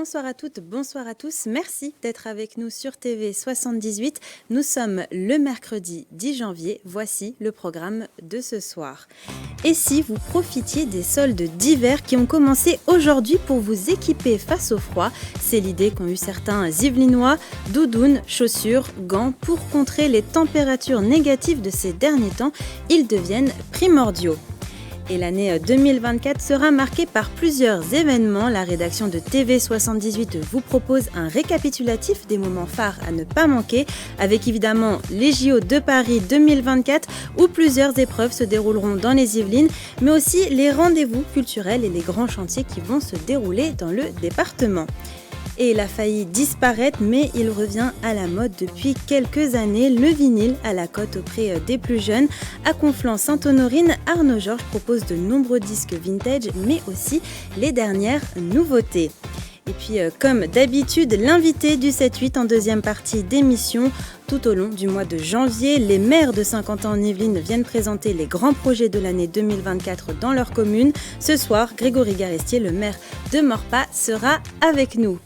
Bonsoir à toutes, bonsoir à tous. Merci d'être avec nous sur TV 78. Nous sommes le mercredi 10 janvier. Voici le programme de ce soir. Et si vous profitiez des soldes d'hiver qui ont commencé aujourd'hui pour vous équiper face au froid, c'est l'idée qu'ont eu certains Yvelinois. Doudounes, chaussures, gants, pour contrer les températures négatives de ces derniers temps, ils deviennent primordiaux. Et l'année 2024 sera marquée par plusieurs événements. La rédaction de TV 78 vous propose un récapitulatif des moments phares à ne pas manquer, avec évidemment les JO de Paris 2024 où plusieurs épreuves se dérouleront dans les Yvelines, mais aussi les rendez-vous culturels et les grands chantiers qui vont se dérouler dans le département. Et il a failli disparaître, mais il revient à la mode depuis quelques années. Le vinyle à la cote auprès des plus jeunes. À Conflans-Sainte-Honorine, Arnaud Georges propose de nombreux disques vintage, mais aussi les dernières nouveautés. Et puis, comme d'habitude, l'invité du 7-8 en deuxième partie d'émission. Tout au long du mois de janvier, les maires de Saint-Quentin-en-Yvelines viennent présenter les grands projets de l'année 2024 dans leur commune. Ce soir, Grégory Garestier, le maire de Maurepas, sera avec nous.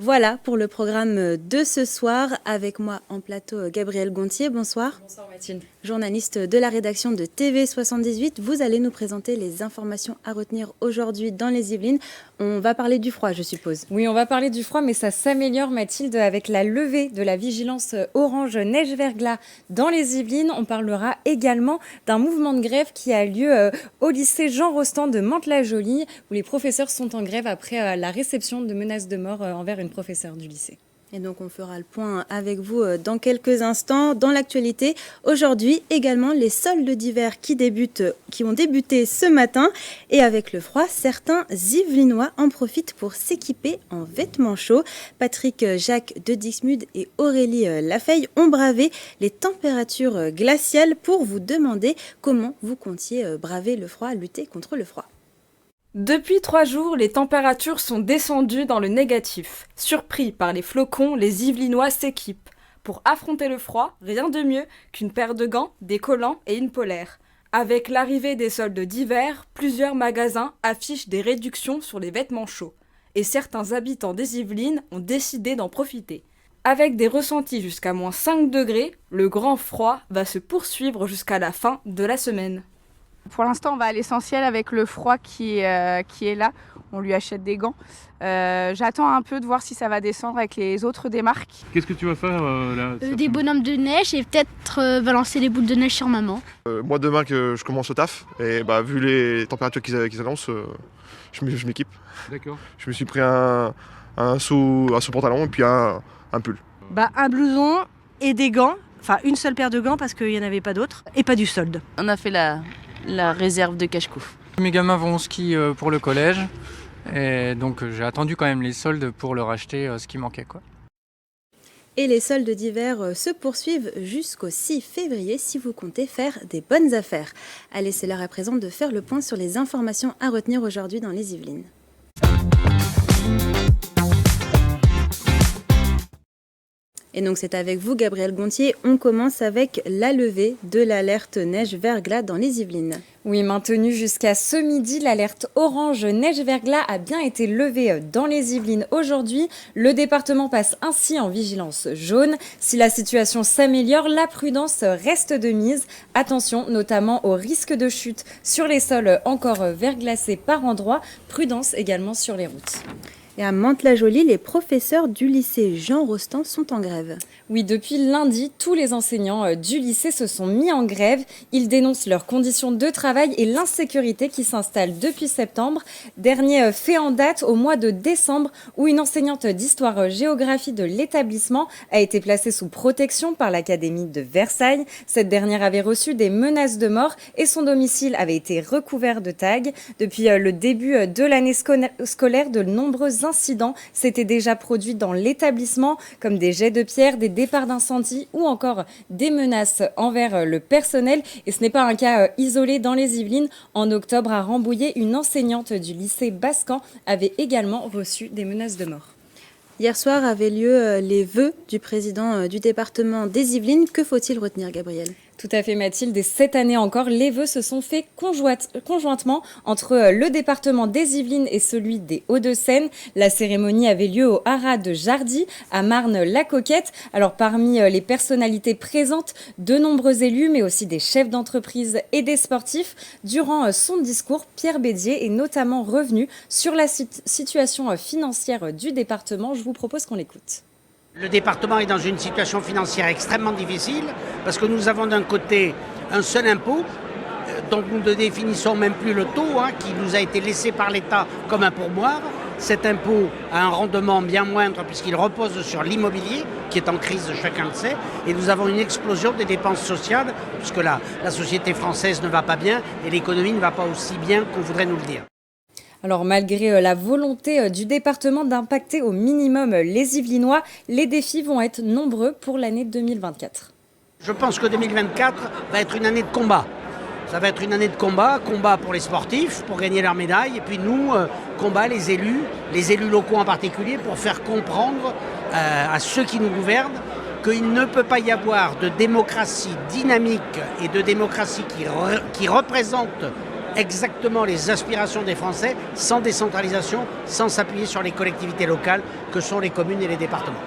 Voilà pour le programme de ce soir. Avec moi en plateau, Gabrielle Gontier. Bonsoir. Bonsoir Mathilde. Journaliste de la rédaction de TV 78. Vous allez nous présenter les informations à retenir aujourd'hui dans les Yvelines. On va parler du froid, je suppose. Oui, on va parler du froid, mais ça s'améliore, Mathilde, avec la levée de la vigilance orange neige-verglas dans les Yvelines. On parlera également d'un mouvement de grève qui a lieu au lycée Jean Rostand de Mantes-la-Jolie, où les professeurs sont en grève après la réception de menaces de mort envers une professeure du lycée. Et donc on fera le point avec vous dans quelques instants. Dans l'actualité, aujourd'hui également les soldes d'hiver qui ont débuté ce matin. Et avec le froid, certains Yvelinois en profitent pour s'équiper en vêtements chauds. Patrick Jacques de Dixmude et Aurélie Lafeille ont bravé les températures glaciales pour vous demander comment vous comptiez braver le froid, lutter contre le froid. Depuis 3 jours, les températures sont descendues dans le négatif. Surpris par les flocons, les Yvelinois s'équipent. Pour affronter le froid, rien de mieux qu'une paire de gants, des collants et une polaire. Avec l'arrivée des soldes d'hiver, plusieurs magasins affichent des réductions sur les vêtements chauds. Et certains habitants des Yvelines ont décidé d'en profiter. Avec des ressentis jusqu'à moins 5 degrés, le grand froid va se poursuivre jusqu'à la fin de la semaine. Pour l'instant, on va à l'essentiel avec le froid qui est là. On lui achète des gants. J'attends un peu de voir si ça va descendre avec les autres des marques. Qu'est-ce que tu vas faire là Des bonhommes de neige et peut-être balancer les boules de neige sur maman. Moi demain que je commence au taf et vu les températures qu'ils annoncent, je m'équipe. D'accord. Je me suis pris un sous-pantalon et puis un pull. Un blouson et des gants, enfin une seule paire de gants parce qu'il n'y en avait pas d'autres et pas du solde. On a fait la réserve de cache-cou. Mes gamins vont au ski pour le collège et donc j'ai attendu quand même les soldes pour leur acheter ce qui manquait, quoi. Et les soldes d'hiver se poursuivent jusqu'au 6 février si vous comptez faire des bonnes affaires. Allez, c'est l'heure à présent de faire le point sur les informations à retenir aujourd'hui dans les Yvelines. Et donc c'est avec vous, Gabrielle Gontier. On commence avec la levée de l'alerte neige-verglas dans les Yvelines. Oui, maintenue jusqu'à ce midi, l'alerte orange neige-verglas a bien été levée dans les Yvelines aujourd'hui. Le département passe ainsi en vigilance jaune. Si la situation s'améliore, la prudence reste de mise. Attention notamment au risque de chute sur les sols encore verglacés par endroits. Prudence également sur les routes. Et à Mantes-la-Jolie, les professeurs du lycée Jean Rostand sont en grève. Oui, depuis lundi, tous les enseignants du lycée se sont mis en grève. Ils dénoncent leurs conditions de travail et l'insécurité qui s'installe depuis septembre. Dernier fait en date au mois de décembre où une enseignante d'histoire-géographie de l'établissement a été placée sous protection par l'Académie de Versailles. Cette dernière avait reçu des menaces de mort et son domicile avait été recouvert de tags. Depuis le début de l'année scolaire, de nombreux incidents s'étaient déjà produits dans l'établissement, comme des jets de pierre, des départs d'incendie ou encore des menaces envers le personnel. Et ce n'est pas un cas isolé dans les Yvelines. En octobre, à Rambouillet, une enseignante du lycée Bascan avait également reçu des menaces de mort. Hier soir avaient lieu les vœux du président du département des Yvelines. Que faut-il retenir, Gabrielle ? Tout à fait Mathilde, et cette année encore, les vœux se sont faits conjointement entre le département des Yvelines et celui des Hauts-de-Seine. La cérémonie avait lieu au haras de Jardy, à Marne-la-Coquette. Alors parmi les personnalités présentes, de nombreux élus, mais aussi des chefs d'entreprise et des sportifs. Durant son discours, Pierre Bédier est notamment revenu sur la situation financière du département. Je vous propose qu'on l'écoute. Le département est dans une situation financière extrêmement difficile parce que nous avons d'un côté un seul impôt dont nous ne définissons même plus le taux, qui nous a été laissé par l'État comme un pourboire. Cet impôt a un rendement bien moindre puisqu'il repose sur l'immobilier qui est en crise, chacun le sait, et nous avons une explosion des dépenses sociales puisque la société française ne va pas bien et l'économie ne va pas aussi bien qu'on voudrait nous le dire. Alors malgré la volonté du département d'impacter au minimum les Yvelinois, les défis vont être nombreux pour l'année 2024. Je pense que 2024 va être une année de combat. Ça va être une année de combat pour les sportifs, pour gagner leur médaille, et puis nous, combat les élus locaux en particulier, pour faire comprendre à ceux qui nous gouvernent qu'il ne peut pas y avoir de démocratie dynamique et de démocratie qui représente exactement les aspirations des Français sans décentralisation, sans s'appuyer sur les collectivités locales que sont les communes et les départements.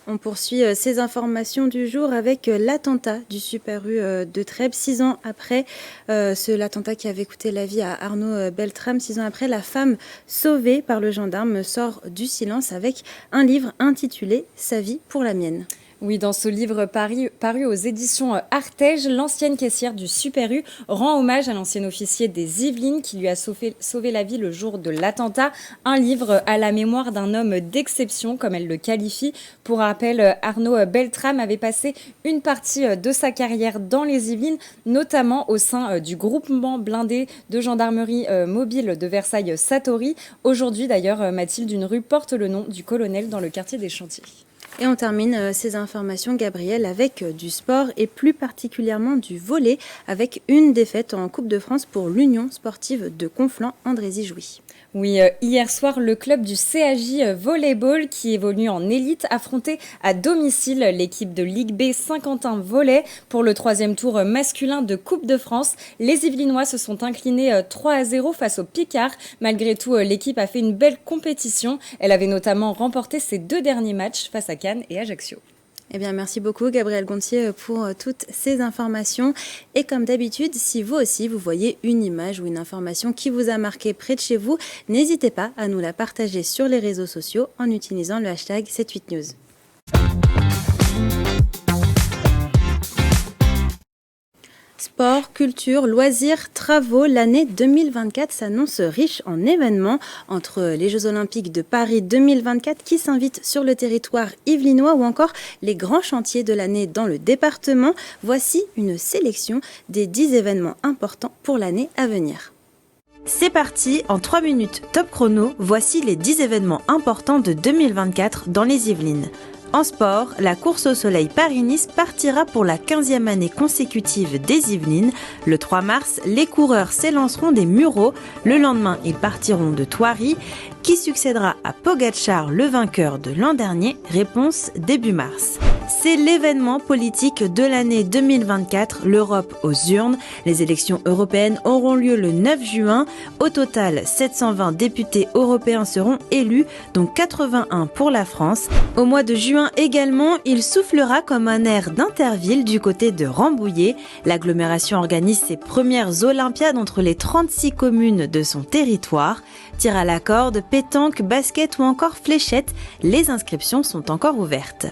On poursuit ces informations du jour avec l'attentat du Super U de Trèbes. 6 ans après l'attentat qui avait coûté la vie à Arnaud Beltrame, 6 ans après, la femme sauvée par le gendarme sort du silence avec un livre intitulé « Sa vie pour la mienne ». Oui, dans ce livre paru aux éditions Artege, l'ancienne caissière du Super U rend hommage à l'ancien officier des Yvelines qui lui a sauvé la vie le jour de l'attentat. Un livre à la mémoire d'un homme d'exception, comme elle le qualifie. Pour rappel, Arnaud Beltrame avait passé une partie de sa carrière dans les Yvelines, notamment au sein du groupement blindé de gendarmerie mobile de Versailles-Satory. Aujourd'hui, d'ailleurs, Mathilde, une rue porte le nom du colonel dans le quartier des Chantiers. Et on termine ces informations, Gabriel, avec du sport et plus particulièrement du volley, avec une défaite en Coupe de France pour l'Union sportive de Conflans-Andrézy-Jouy. Oui, hier soir, le club du CAJ Volleyball, qui évolue en élite, affrontait à domicile l'équipe de Ligue B Saint-Quentin Volley pour le 3e tour masculin de Coupe de France. Les Yvelinois se sont inclinés 3-0 face aux Picards. Malgré tout, l'équipe a fait une belle compétition. Elle avait notamment remporté ses 2 derniers matchs face à Cannes et Ajaccio. Eh bien, merci beaucoup, Gabriel Gontier, pour toutes ces informations. Et comme d'habitude, si vous aussi, vous voyez une image ou une information qui vous a marqué près de chez vous, n'hésitez pas à nous la partager sur les réseaux sociaux en utilisant le hashtag 78news. Sport, culture, loisirs, travaux, l'année 2024 s'annonce riche en événements entre les Jeux Olympiques de Paris 2024 qui s'invitent sur le territoire yvelinois ou encore les grands chantiers de l'année dans le département. Voici une sélection des 10 événements importants pour l'année à venir. C'est parti, en 3 minutes top chrono, voici les 10 événements importants de 2024 dans les Yvelines. En sport, la course au soleil Paris-Nice partira pour la 15e année consécutive des Yvelines. Le 3 mars, les coureurs s'élanceront des Mureaux. Le lendemain, ils partiront de Thoiry. Qui succédera à Pogacar, le vainqueur de l'an dernier? Réponse début mars. C'est l'événement politique de l'année 2024, l'Europe aux urnes. Les élections européennes auront lieu le 9 juin. Au total, 720 députés européens seront élus, dont 81 pour la France. Au mois de juin également, il soufflera comme un air d'Interville du côté de Rambouillet. L'agglomération organise ses premières Olympiades entre les 36 communes de son territoire. Tir à la corde, pétanque, basket ou encore fléchette, les inscriptions sont encore ouvertes.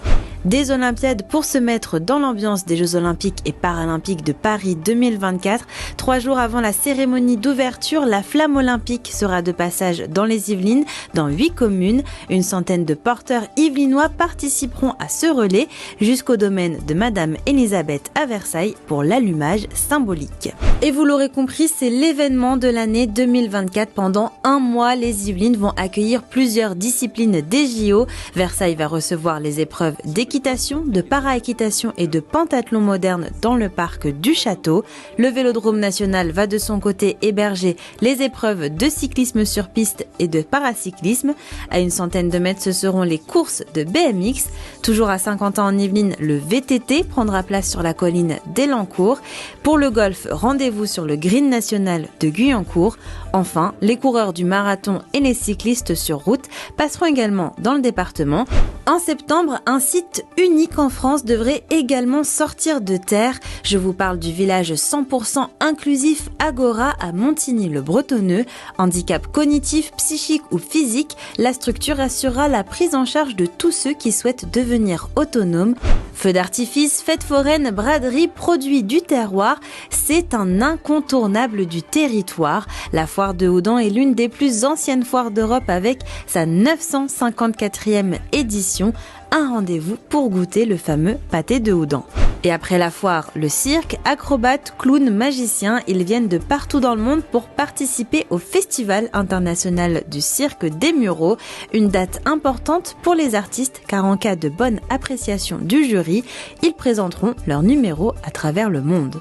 Des Olympiades pour se mettre dans l'ambiance des Jeux Olympiques et Paralympiques de Paris 2024. 3 jours avant la cérémonie d'ouverture, la flamme olympique sera de passage dans les Yvelines, dans 8 communes. Une centaine de porteurs yvelinois participeront à ce relais jusqu'au domaine de Madame Elisabeth à Versailles pour l'allumage symbolique. Et vous l'aurez compris, c'est l'événement de l'année 2024. Pendant un mois, les Yvelines vont accueillir plusieurs disciplines des JO. Versailles va recevoir les épreuves d'équitation d'équitation, de para-équitation et de pentathlon moderne dans le parc du château. Le Vélodrome national va de son côté héberger les épreuves de cyclisme sur piste et de paracyclisme. À une centaine de mètres, ce seront les courses de BMX. Toujours à Saint-Quentin-en-Yvelines, le VTT prendra place sur la colline d'Elancourt. Pour le golf, rendez-vous sur le Green national de Guyancourt. Enfin, les coureurs du marathon et les cyclistes sur route passeront également dans le département. En septembre, un site unique en France devrait également sortir de terre. Je vous parle du village 100% inclusif Agora à Montigny-le-Bretonneux. Handicap cognitif, psychique ou physique, la structure assurera la prise en charge de tous ceux qui souhaitent devenir autonomes. Feux d'artifice, fêtes foraines, braderies, produits du terroir, c'est un incontournable du territoire. La foire de Houdan est l'une des plus anciennes foires d'Europe avec sa 954e édition. Un rendez-vous pour goûter le fameux pâté de Houdan. Et après la foire, le cirque, acrobates, clowns, magiciens, ils viennent de partout dans le monde pour participer au Festival international du cirque des Mureaux, une date importante pour les artistes car en cas de bonne appréciation du jury, ils présenteront leur numéro à travers le monde.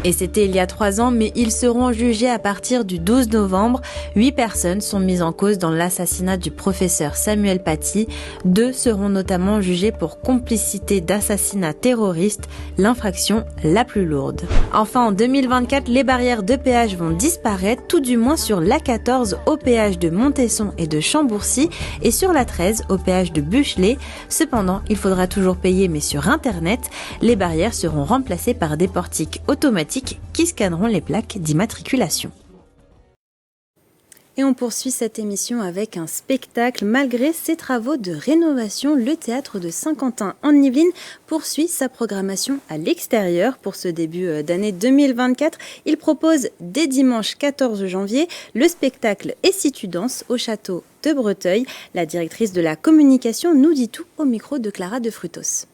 Et c'était il y a 3 ans, mais ils seront jugés à partir du 12 novembre. 8 personnes sont mises en cause dans l'assassinat du professeur Samuel Paty. 2 seront notamment jugés pour complicité d'assassinat terroriste, l'infraction la plus lourde. Enfin, en 2024, les barrières de péage vont disparaître, tout du moins sur l'A14 au péage de Montesson et de Chambourcy et sur l'A13 au péage de Buchelet. Cependant, il faudra toujours payer, mais sur Internet. Les barrières seront remplacées par des portiques automatiques qui scanneront les plaques d'immatriculation. Et on poursuit cette émission avec un spectacle. Malgré ses travaux de rénovation, le théâtre de Saint-Quentin en Yvelines poursuit sa programmation à l'extérieur. Pour ce début d'année 2024, il propose dès dimanche 14 janvier le spectacle Et si tu danses au château de Breteuil. La directrice de la communication nous dit tout au micro de Clara de Frutos.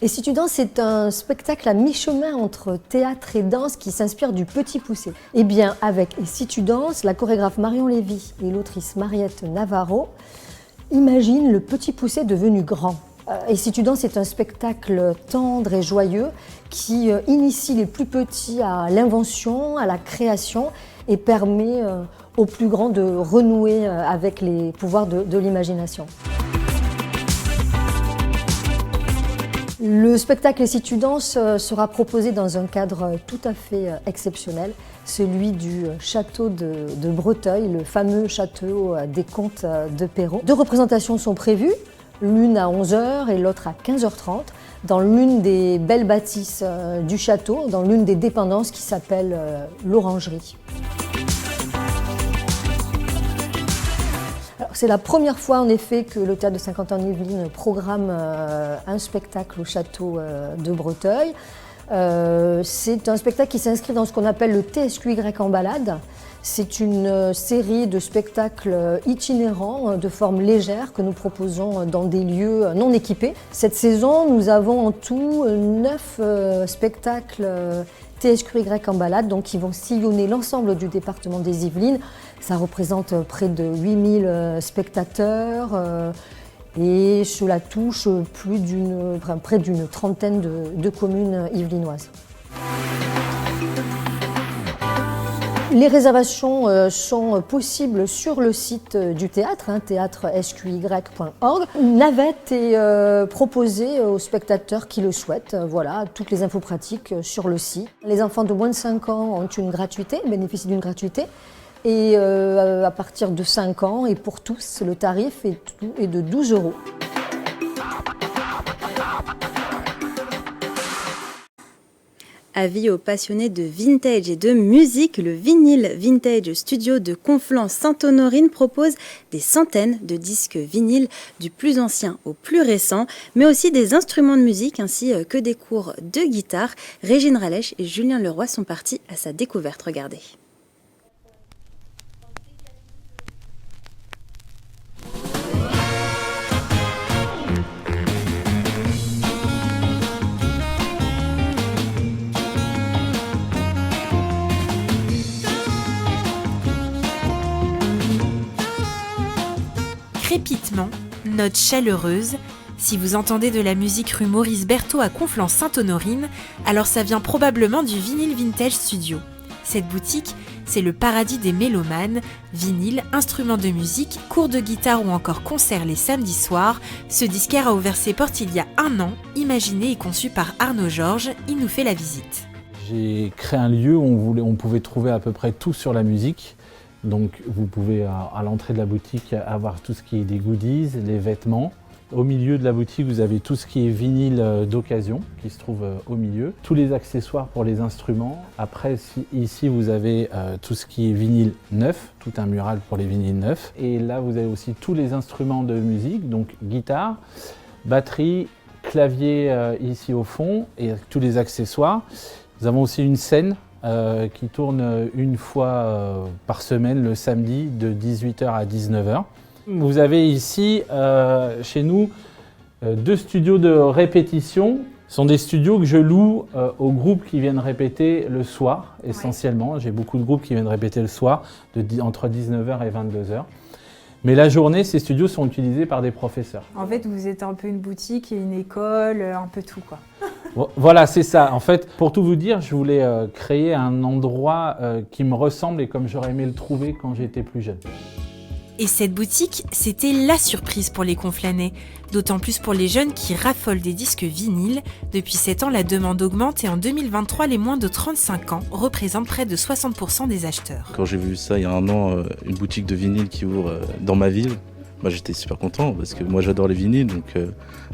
Et si tu danses, c'est un spectacle à mi-chemin entre théâtre et danse qui s'inspire du Petit Poucet. Eh bien, avec Et si tu danses, la chorégraphe Marion Lévy et l'autrice Mariette Navarro imaginent le Petit Poucet devenu grand. Et si tu danses, c'est un spectacle tendre et joyeux qui initie les plus petits à l'invention, à la création et permet aux plus grands de renouer avec les pouvoirs de l'imagination. Le spectacle Et si tu danses sera proposé dans un cadre tout à fait exceptionnel, celui du château de Breteuil, le fameux château des comtes de Perron. 2 représentations sont prévues, l'une à 11h et l'autre à 15h30, dans l'une des belles bâtisses du château, dans l'une des dépendances qui s'appelle l'Orangerie. C'est la première fois en effet que le théâtre de Saint-Quentin-en-Yvelines programme un spectacle au château de Breteuil. C'est un spectacle qui s'inscrit dans ce qu'on appelle le TSQY en balade. C'est une série de spectacles itinérants de forme légère que nous proposons dans des lieux non équipés. Cette saison, nous avons en tout 9 spectacles TSQY en balade, donc qui vont sillonner l'ensemble du département des Yvelines. Ça représente près de 8000 spectateurs et cela touche près d'une trentaine de communes yvelinoises. Les réservations sont possibles sur le site du théâtre, théâtresqy.org. Une navette est proposée aux spectateurs qui le souhaitent. Voilà, toutes les infos pratiques sur le site. Les enfants de moins de 5 ans ont une gratuité, bénéficient d'une gratuité. Et à partir de 5 ans, et pour tous, le tarif est de 12 €. Avis aux passionnés de vintage et de musique, le Vinyle Vintage Studio de Conflans-Sainte-Honorine propose des centaines de disques vinyles du plus ancien au plus récent, mais aussi des instruments de musique ainsi que des cours de guitare. Régine Ralèche et Julien Leroy sont partis à sa découverte. Regardez. maintenant, note chaleureuse. Si vous entendez de la musique rue Maurice Berthaud à Conflans-Sainte-Honorine, alors ça vient probablement du Vinyl Vintage Studio. Cette boutique, c'est le paradis des mélomanes, vinyle, instruments de musique, cours de guitare ou encore concerts les samedis soirs. Ce disquaire a ouvert ses portes il y a 1 an, imaginé et conçu par Arnaud Georges. Il nous fait la visite. J'ai créé un lieu où on pouvait trouver à peu près tout sur la musique. Donc vous pouvez à l'entrée de la boutique avoir tout ce qui est des goodies, les vêtements. Au milieu de la boutique, vous avez tout ce qui est vinyle d'occasion qui se trouve au milieu. Tous les accessoires pour les instruments. Après, ici, vous avez tout ce qui est vinyle neuf, tout un mural pour les vinyles neufs. Et là, vous avez aussi tous les instruments de musique, donc guitare, batterie, clavier ici au fond et tous les accessoires. Nous avons aussi une scène qui tourne une fois par semaine, le samedi, de 18h à 19h. Vous avez ici, chez nous, 2 studios de répétition. Ce sont des studios que je loue aux groupes qui viennent répéter le soir, essentiellement. Ouais. J'ai beaucoup de groupes qui viennent répéter le soir, entre 19h et 22h. Mais la journée, ces studios sont utilisés par des professeurs. En fait, vous êtes un peu une boutique et une école, un peu tout, quoi. Voilà, c'est ça. En fait, pour tout vous dire, je voulais créer un endroit qui me ressemble et comme j'aurais aimé le trouver quand j'étais plus jeune. Et cette boutique, c'était la surprise pour les Conflanais, d'autant plus pour les jeunes qui raffolent des disques vinyles. Depuis 7 ans, la demande augmente et en 2023, les moins de 35 ans représentent près de 60% des acheteurs. Quand j'ai vu ça il y a 1 an, une boutique de vinyle qui ouvre dans ma ville, moi j'étais super content parce que moi j'adore les vinyles, donc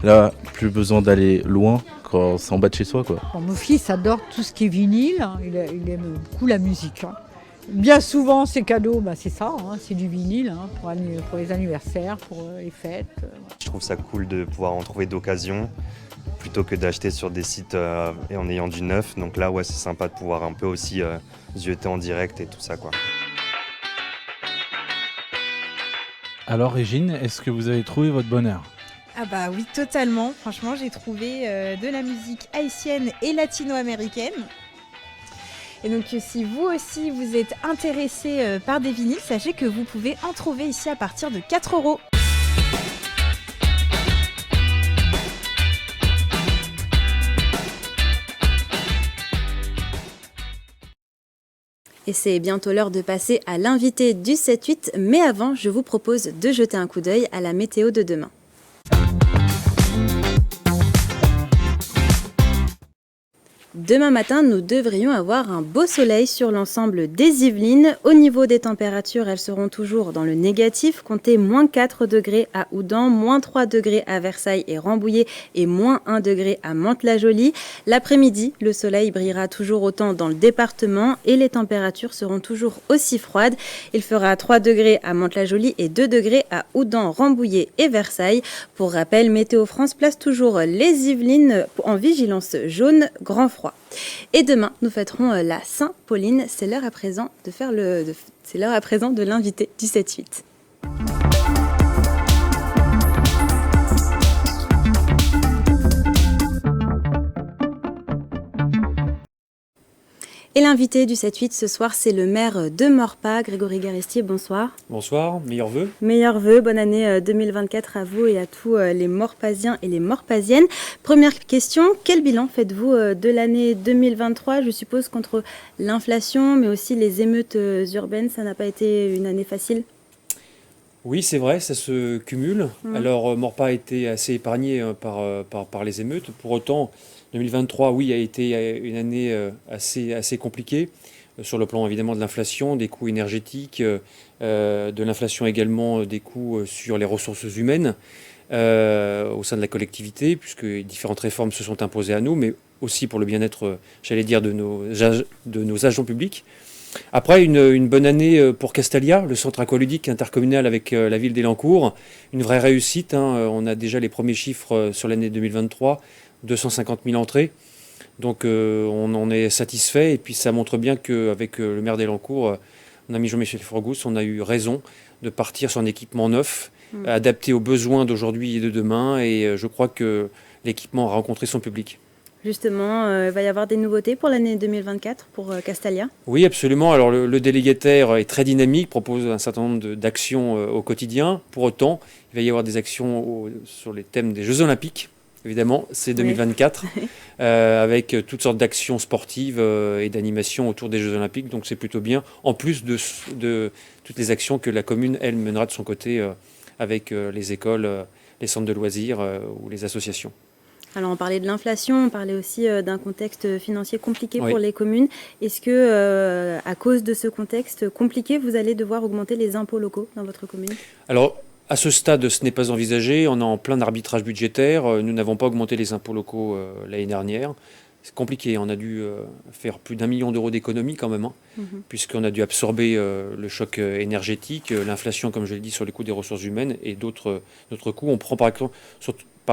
là, plus besoin d'aller loin quand c'est en bas de chez soi, quoi. Bon, mon fils adore tout ce qui est vinyle, il aime beaucoup la musique. Bien souvent, ces cadeaux, c'est ça, c'est du vinyle pour les anniversaires, pour les fêtes. Je trouve ça cool de pouvoir en trouver d'occasion plutôt que d'acheter sur des sites et en ayant du neuf. Donc là, ouais, c'est sympa de pouvoir un peu aussi zioter en direct et tout ça, quoi. Alors Régine, est-ce que vous avez trouvé votre bonheur ? Ah bah oui, totalement. Franchement, j'ai trouvé de la musique haïtienne et latino-américaine. Et donc si vous aussi vous êtes intéressé par des vinyles, sachez que vous pouvez en trouver ici à partir de 4 €. Et c'est bientôt l'heure de passer à l'invité du 7-8, mais avant, je vous propose de jeter un coup d'œil à la météo de demain. Demain matin, nous devrions avoir un beau soleil sur l'ensemble des Yvelines. Au niveau des températures, elles seront toujours dans le négatif. Comptez -4 degrés à Houdan, -3 degrés à Versailles et Rambouillet et -1 degré à Mantes-la-Jolie. L'après-midi, le soleil brillera toujours autant dans le département et les températures seront toujours aussi froides. Il fera 3 degrés à Mantes-la-Jolie et 2 degrés à Houdan, Rambouillet et Versailles. Pour rappel, Météo France place toujours les Yvelines en vigilance jaune, grand froid. Et demain, nous fêterons la Saint-Pauline. C'est l'heure à présent de l'invité du 7-8. Et l'invité du 7-8 ce soir, c'est le maire de Maurepas, Grégory Garestier. Bonsoir. Bonsoir, meilleurs vœux. Meilleurs vœux, bonne année 2024 à vous et à tous les Maurepasiens et les Maurepasiennes. Première question, quel bilan faites-vous de l'année 2023 ? Je suppose qu'entre l'inflation, mais aussi les émeutes urbaines, ça n'a pas été une année facile ? Oui, c'est vrai, ça se cumule. Alors, Maurepas a été assez épargné par les émeutes. Pour autant, 2023, oui, a été une année assez compliquée sur le plan évidemment de l'inflation, des coûts énergétiques, de l'inflation également des coûts sur les ressources humaines au sein de la collectivité, puisque différentes réformes se sont imposées à nous, mais aussi pour le bien-être, j'allais dire, de nos agents publics. Après, une bonne année pour Castalia, le centre aqualudique intercommunal avec la ville d'Elancourt. Une vraie réussite, on a déjà les premiers chiffres sur l'année 2023, 250 000 entrées. Donc on en est satisfait et puis ça montre bien qu'avec le maire d'Elancourt, mon ami Jean-Michel Forgous, on a eu raison de partir sur un équipement neuf, adapté aux besoins d'aujourd'hui et de demain. Et je crois que l'équipement a rencontré son public. Justement, il va y avoir des nouveautés pour l'année 2024 pour Castalia? Oui, absolument. Alors le délégataire est très dynamique, propose un certain nombre d'actions au quotidien. Pour autant, il va y avoir des actions sur les thèmes des Jeux Olympiques. Évidemment, c'est 2024, avec toutes sortes d'actions sportives et d'animations autour des Jeux Olympiques. Donc c'est plutôt bien, en plus de toutes les actions que la commune, elle, mènera de son côté avec les écoles, les centres de loisirs ou les associations. Alors on parlait de l'inflation, on parlait aussi d'un contexte financier compliqué Oui. pour les communes. Est-ce que, à cause de ce contexte compliqué, vous allez devoir augmenter les impôts locaux dans votre commune? Alors, à ce stade, ce n'est pas envisagé. On est en plein arbitrage budgétaire. Nous n'avons pas augmenté les impôts locaux l'année dernière. C'est compliqué. On a dû faire plus d'1 million d'euros d'économies quand même, puisqu'on a dû absorber le choc énergétique, l'inflation, comme je l'ai dit, sur les coûts des ressources humaines et d'autres coûts. On prend par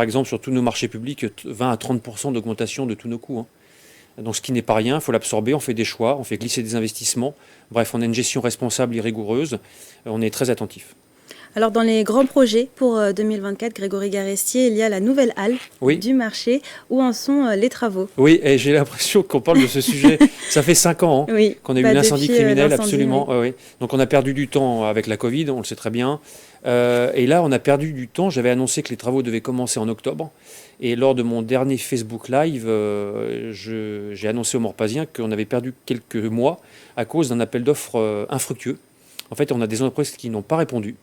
exemple sur tous nos marchés publics 20 à 30% d'augmentation de tous nos coûts. Donc ce qui n'est pas rien, il faut l'absorber, on fait des choix, on fait glisser des investissements. Bref, on a une gestion responsable et rigoureuse. On est très attentif. Alors dans les grands projets pour 2024, Grégory Garestier, il y a la nouvelle halle du marché. Où en sont les travaux? Oui, et j'ai l'impression qu'on parle de ce sujet. Ça fait 5 ans qu'on a eu l'incendie criminel, absolument. Oui. Donc on a perdu du temps avec la Covid, on le sait très bien. Et là, on a perdu du temps. J'avais annoncé que les travaux devaient commencer en octobre. Et lors de mon dernier Facebook Live, j'ai annoncé aux Morpasiens qu'on avait perdu quelques mois à cause d'un appel d'offres infructueux. En fait, on a des entreprises qui n'ont pas répondu.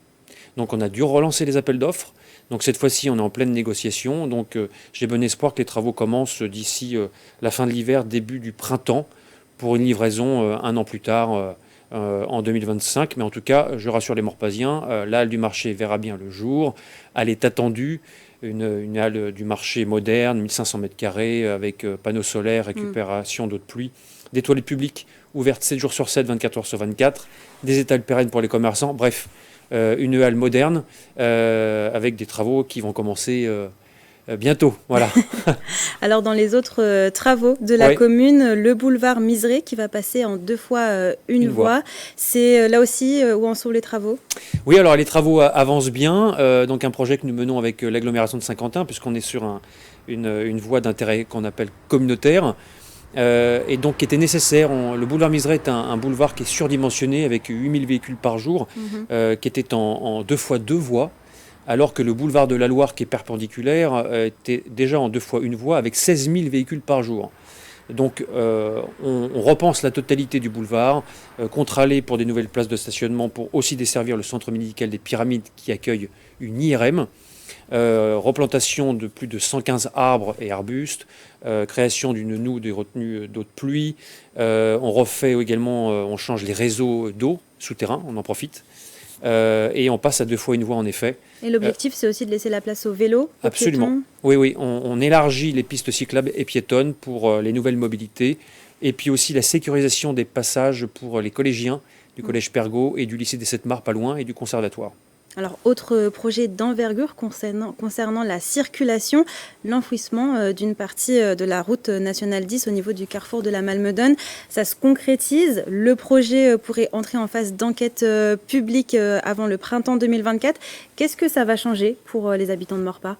Donc on a dû relancer les appels d'offres. Donc cette fois-ci, on est en pleine négociation. Donc j'ai bon espoir que les travaux commencent d'ici la fin de l'hiver, début du printemps, pour une livraison un an plus tard, en 2025. Mais en tout cas, je rassure les Morpasiens, la halle du marché verra bien le jour. Elle est attendue, une halle du marché moderne, 1500 m², avec panneaux solaires, récupération d'eau de pluie, des toilettes publiques ouvertes 7 jours sur 7, 24 heures sur 24, des étals pérennes pour les commerçants. Bref, une halle moderne avec des travaux qui vont commencer bientôt. Voilà. Alors dans les autres travaux de la commune, le boulevard Miseré qui va passer en 2 fois une voie. C'est là aussi où en sont les travaux? Oui, alors les travaux avancent bien. Donc un projet que nous menons avec l'agglomération de Saint-Quentin, puisqu'on est sur une voie d'intérêt qu'on appelle communautaire. Et donc qui était nécessaire. Le boulevard Miseré est un boulevard qui est surdimensionné avec 8000 véhicules par jour, qui était en 2 fois 2 voies, alors que le boulevard de la Loire, qui est perpendiculaire, était déjà en 2 fois 1 voie avec 16 000 véhicules par jour. Donc on repense la totalité du boulevard, contre-allée pour des nouvelles places de stationnement pour aussi desservir le centre médical des Pyramides qui accueille une IRM. Replantation de plus de 115 arbres et arbustes, création d'une noue de retenue d'eau de pluie. On refait également, on change les réseaux d'eau souterrains, on en profite. Et on passe à 2 fois 1 voie en effet. Et l'objectif, c'est aussi de laisser la place au vélo, aux absolument. piétons. Oui, on élargit les pistes cyclables et piétonnes pour les nouvelles mobilités. Et puis aussi la sécurisation des passages pour les collégiens du collège Pergaud et du lycée des 7 Mars pas loin et du conservatoire. Alors, autre projet d'envergure concernant la circulation, l'enfouissement d'une partie de la route nationale 10 au niveau du carrefour de la Malmedonne. Ça se concrétise. Le projet pourrait entrer en phase d'enquête publique avant le printemps 2024. Qu'est-ce que ça va changer pour les habitants de Morpa ?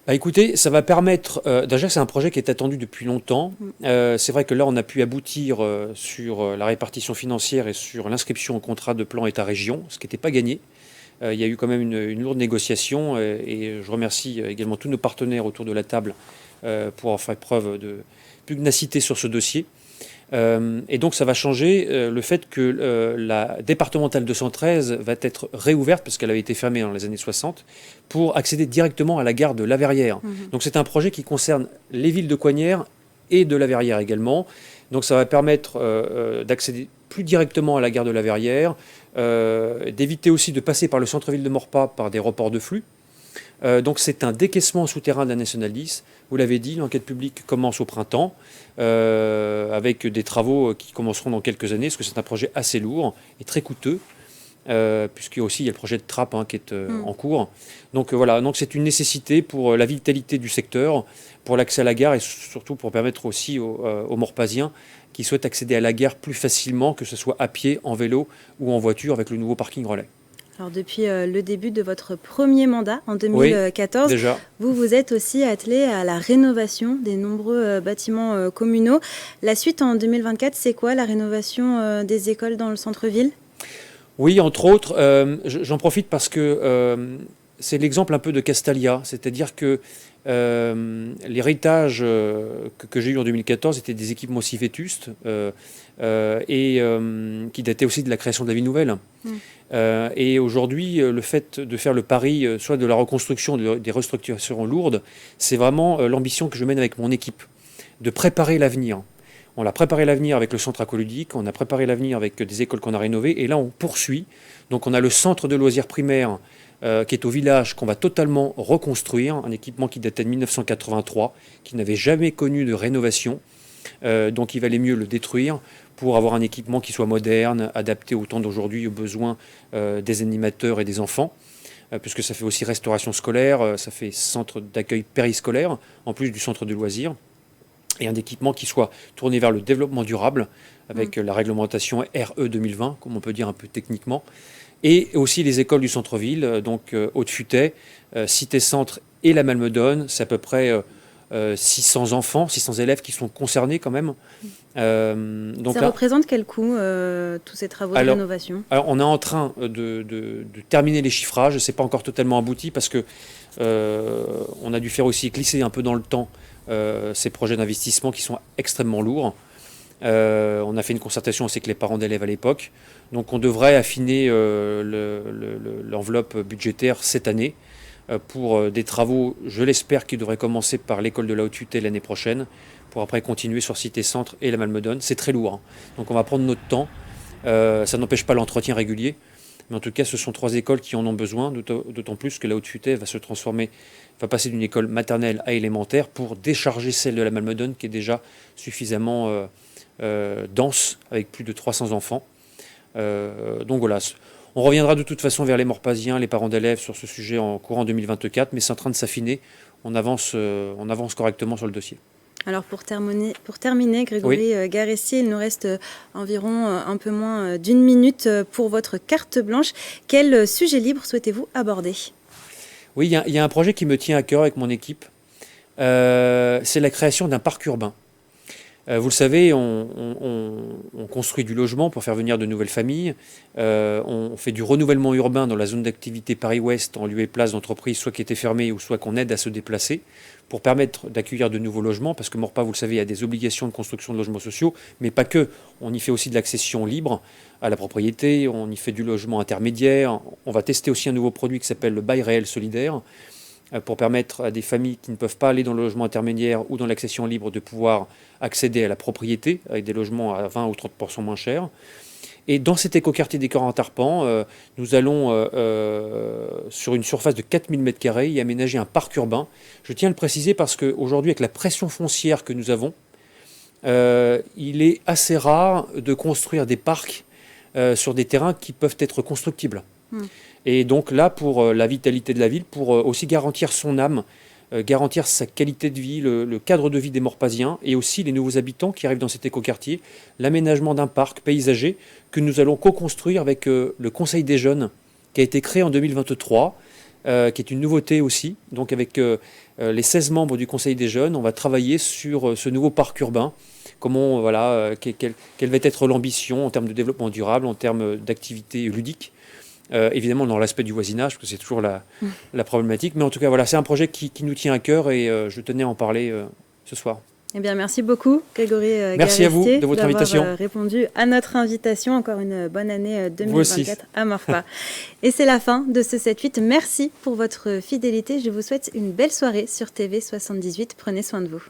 Écoutez, ça va permettre, déjà c'est un projet qui est attendu depuis longtemps. C'est vrai que là on a pu aboutir sur la répartition financière et sur l'inscription au contrat de plan État-région, ce qui n'était pas gagné. Il y a eu quand même une lourde négociation et je remercie également tous nos partenaires autour de la table pour avoir fait preuve de pugnacité sur ce dossier. Et donc ça va changer le fait que la départementale 213 va être réouverte, parce qu'elle avait été fermée dans les années 60, pour accéder directement à la gare de La Verrière. Donc c'est un projet qui concerne les villes de Coignères et de La Verrière également. Donc ça va permettre d'accéder plus directement à la gare de La Verrière, d'éviter aussi de passer par le centre-ville de Morpa par des reports de flux. Donc c'est un décaissement souterrain de la Nationale 10. Vous l'avez dit, l'enquête publique commence au printemps, avec des travaux qui commenceront dans quelques années, parce que c'est un projet assez lourd et très coûteux, puisqu'il y a aussi le projet de trappe qui est en cours. Donc voilà, donc c'est une nécessité pour la vitalité du secteur, pour l'accès à la gare et surtout pour permettre aussi aux Morpasiens qui souhaitent accéder à la gare plus facilement, que ce soit à pied, en vélo ou en voiture avec le nouveau parking relais. Alors depuis le début de votre premier mandat en 2014, déjà. vous êtes aussi attelé à la rénovation des nombreux bâtiments communaux. La suite en 2024, c'est quoi la rénovation des écoles dans le centre-ville ? Oui, entre autres, j'en profite parce que c'est l'exemple un peu de Castalia, c'est-à-dire que l'héritage que j'ai eu en 2014 était des équipements aussi vétustes et qui dataient aussi de la création de la ville nouvelle. Et aujourd'hui, le fait de faire le pari soit de la reconstruction, des restructurations lourdes, c'est vraiment l'ambition que je mène avec mon équipe, de préparer l'avenir. On a préparé l'avenir avec le centre aqualudique, on a préparé l'avenir avec des écoles qu'on a rénovées, et là on poursuit. Donc on a le centre de loisirs primaire qui est au village, qu'on va totalement reconstruire, un équipement qui datait de 1983, qui n'avait jamais connu de rénovation. Donc il valait mieux le détruire pour avoir un équipement qui soit moderne, adapté au temps d'aujourd'hui, aux besoins des animateurs et des enfants, puisque ça fait aussi restauration scolaire, ça fait centre d'accueil périscolaire, en plus du centre de loisirs, et un équipement qui soit tourné vers le développement durable, avec la réglementation RE 2020, comme on peut dire un peu techniquement, et aussi les écoles du centre-ville, donc Haute-Futay, Cité-Centre et la Malmedonne, c'est à peu près 600 enfants, 600 élèves qui sont concernés quand même. Donc ça représente quel coût, tous ces travaux de rénovation ? Alors on est en train de terminer les chiffrages, c'est pas encore totalement abouti parce que on a dû faire aussi glisser un peu dans le temps ces projets d'investissement qui sont extrêmement lourds. On a fait une concertation aussi avec les parents d'élèves à l'époque. Donc on devrait affiner l'enveloppe budgétaire cette année pour des travaux, je l'espère, qui devraient commencer par l'école de la Haute-Futay l'année prochaine, pour après continuer sur Cité-Centre et la Malmedonne. C'est très lourd, hein. Donc on va prendre notre temps. Ça n'empêche pas l'entretien régulier. Mais en tout cas, ce sont 3 écoles qui en ont besoin, d'autant plus que la Haute-Futay va se transformer, va passer d'une école maternelle à élémentaire pour décharger celle de la Malmedonne qui est déjà suffisamment dense, avec plus de 300 enfants. Donc voilà, on reviendra de toute façon vers les Morpasiens, les parents d'élèves sur ce sujet en courant 2024, mais c'est en train de s'affiner. On avance correctement sur le dossier. Alors pour terminer, Grégory Garessier, il nous reste environ un peu moins d'1 minute pour votre carte blanche. Quel sujet libre souhaitez-vous aborder ? Oui, il y a un projet qui me tient à cœur avec mon équipe. C'est la création d'un parc urbain. Vous le savez, on construit du logement pour faire venir de nouvelles familles. On fait du renouvellement urbain dans la zone d'activité Paris-Ouest en lieu et place d'entreprises soit qui étaient fermées ou soit qu'on aide à se déplacer pour permettre d'accueillir de nouveaux logements, parce que Morpa, vous le savez, a des obligations de construction de logements sociaux, mais pas que. On y fait aussi de l'accession libre à la propriété, on y fait du logement intermédiaire. On va tester aussi un nouveau produit qui s'appelle le bail réel solidaire, pour permettre à des familles qui ne peuvent pas aller dans le logement intermédiaire ou dans l'accession libre de pouvoir accéder à la propriété avec des logements à 20 ou 30% moins chers. Et dans cet écoquartier des Corps-Tarpan, nous allons, sur une surface de 4000 m², y aménager un parc urbain. Je tiens à le préciser parce qu'aujourd'hui, avec la pression foncière que nous avons, il est assez rare de construire des parcs sur des terrains qui peuvent être constructibles. Et donc là, pour la vitalité de la ville, pour aussi garantir son âme, garantir sa qualité de vie, le cadre de vie des Morpasiens et aussi les nouveaux habitants qui arrivent dans cet écoquartier, l'aménagement d'un parc paysager que nous allons co-construire avec le Conseil des jeunes qui a été créé en 2023, qui est une nouveauté aussi. Donc avec les 16 membres du Conseil des jeunes, on va travailler sur ce nouveau parc urbain. Comment, quelle va être l'ambition en termes de développement durable, en termes d'activité ludique. Évidemment dans l'aspect du voisinage, parce que c'est toujours la problématique. Mais en tout cas, voilà, c'est un projet qui nous tient à cœur et je tenais à en parler ce soir. Eh bien, merci beaucoup, Grégory Garessier. Merci à vous de votre invitation. D'avoir répondu à notre invitation. Encore une bonne année 2024 à Morpa. Et c'est la fin de ce 7-8. Merci pour votre fidélité. Je vous souhaite une belle soirée sur TV 78. Prenez soin de vous.